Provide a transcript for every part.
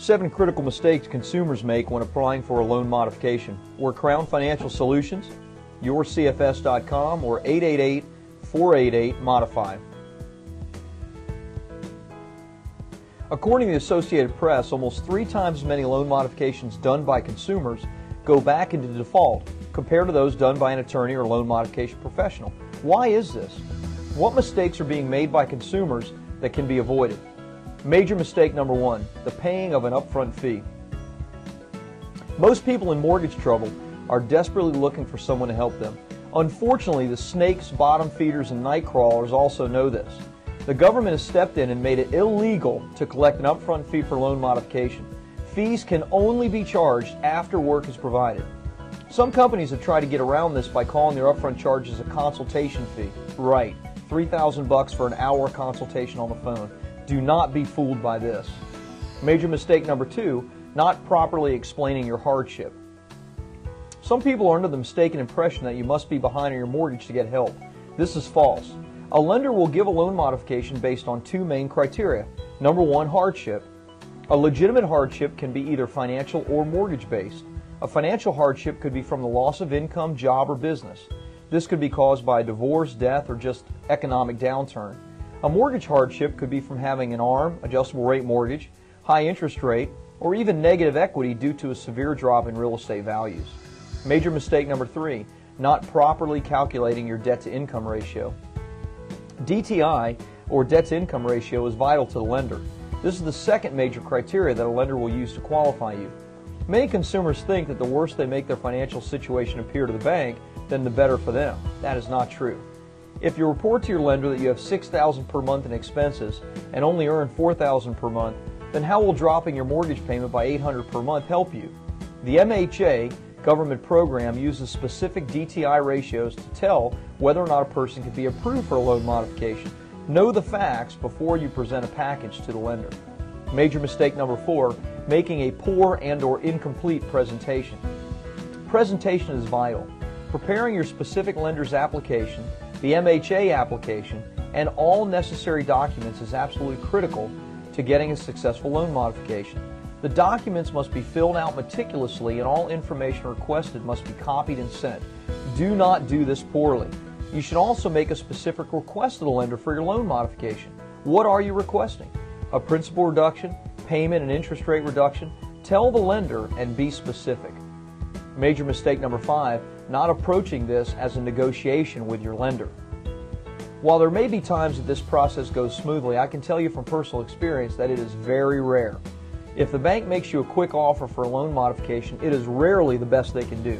7 critical mistakes consumers make when applying for a loan modification. We're Crown Financial Solutions, yourcfs.com, or 888-488-MODIFY. According to the Associated Press, almost 3 times as many loan modifications done by consumers go back into default compared to those done by an attorney or loan modification professional. Why is this? What mistakes are being made by consumers that can be avoided? Major mistake number 1, the paying of an upfront fee. Most people in mortgage trouble are desperately looking for someone to help them. Unfortunately, the snakes, bottom feeders, and night crawlers also know this. The government has stepped in and made it illegal to collect an upfront fee for loan modification. Fees can only be charged after work is provided. Some companies have tried to get around this by calling their upfront charges a consultation fee. Right, $3,000 for an hour consultation on the phone. Do not be fooled by this. Major mistake number 2, not properly explaining your hardship. Some people are under the mistaken impression that you must be behind on your mortgage to get help. This is false. A lender will give a loan modification based on 2 main criteria. Number 1, hardship. A legitimate hardship can be either financial or mortgage-based. A financial hardship could be from the loss of income, job, or business. This could be caused by a divorce, death, or just economic downturn. A mortgage hardship could be from having an ARM, adjustable rate mortgage, high interest rate, or even negative equity due to a severe drop in real estate values. Major mistake number 3, not properly calculating your debt-to-income ratio. DTI, or debt-to-income ratio, is vital to the lender. This is the second major criteria that a lender will use to qualify you. Many consumers think that the worse they make their financial situation appear to the bank, then the better for them. That is not true. If you report to your lender that you have $6,000 per month in expenses and only earn $4,000 per month, then how will dropping your mortgage payment by $800 per month help you? The MHA government program uses specific DTI ratios to tell whether or not a person can be approved for a loan modification. Know the facts before you present a package to the lender. Major mistake number 4, making a poor and/or incomplete presentation. Presentation is vital. Preparing your specific lender's application, the MHA application, and all necessary documents is absolutely critical to getting a successful loan modification. The documents must be filled out meticulously and all information requested must be copied and sent. Do not do this poorly. You should also make a specific request to the lender for your loan modification. What are you requesting? A principal reduction, payment and interest rate reduction? Tell the lender and be specific. Major mistake number 5, not approaching this as a negotiation with your lender. While there may be times that this process goes smoothly, I can tell you from personal experience that it is very rare. If the bank makes you a quick offer for a loan modification, it is rarely the best they can do.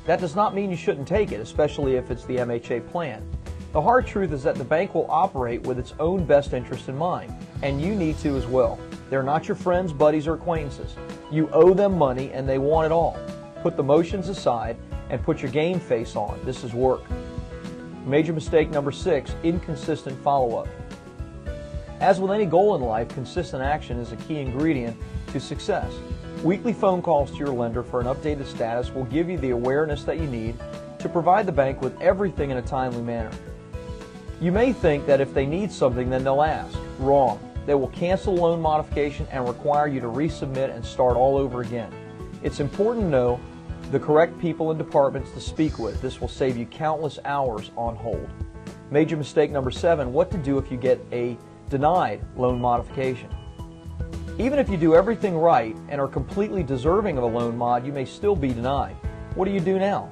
That does not mean you shouldn't take it, especially if it's the MHA plan. The hard truth is that the bank will operate with its own best interest in mind, and you need to as well. They're not your friends, buddies, or acquaintances. You owe them money and they want it all. Put the motions aside and put your game face on. This is work. Major mistake number 6, inconsistent follow-up. As with any goal in life, consistent action is a key ingredient to success. Weekly phone calls to your lender for an updated status will give you the awareness that you need to provide the bank with everything in a timely manner. You may think that if they need something, then they'll ask. Wrong. They will cancel loan modification and require you to resubmit and start all over again. It's important to know the correct people and departments to speak with. This will save you countless hours on hold. Major mistake number 7, what to do if you get a denied loan modification. Even if you do everything right and are completely deserving of a loan mod, you may still be denied. What do you do now?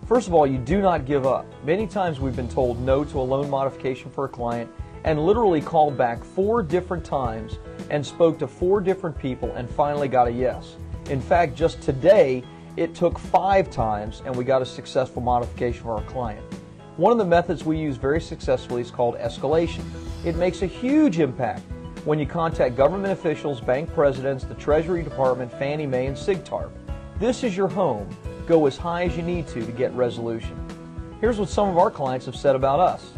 First of all, you do not give up. Many times we've been told no to a loan modification for a client and literally called back 4 different times and spoke to 4 different people and finally got a yes. In fact, just today, it took 5 times and we got a successful modification for our client. One of the methods we use very successfully is called escalation. It makes a huge impact when you contact government officials, bank presidents, the Treasury Department, Fannie Mae, and SIGTARP. This is your home. Go as high as you need to get resolution. Here's what some of our clients have said about us.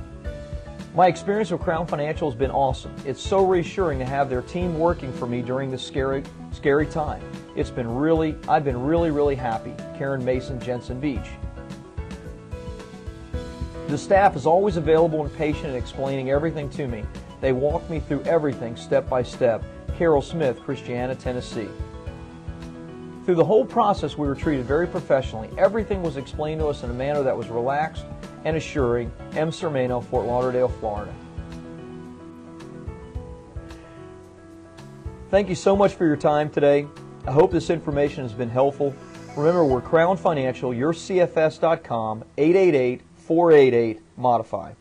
My experience with Crown Financial has been awesome. It's so reassuring to have their team working for me during this scary time. I've been really happy. Karen Mason, Jensen Beach. The staff is always available and patient in explaining everything to me. They walk me through everything step by step. Carol Smith, Christiana, Tennessee. Through the whole process, we were treated very professionally. Everything was explained to us in a manner that was relaxed and assuring. M. Cermeno, Fort Lauderdale, Florida. Thank you so much for your time today. I hope this information has been helpful. Remember, we're Crown Financial, yourcfs.com, 888-488-MODIFY.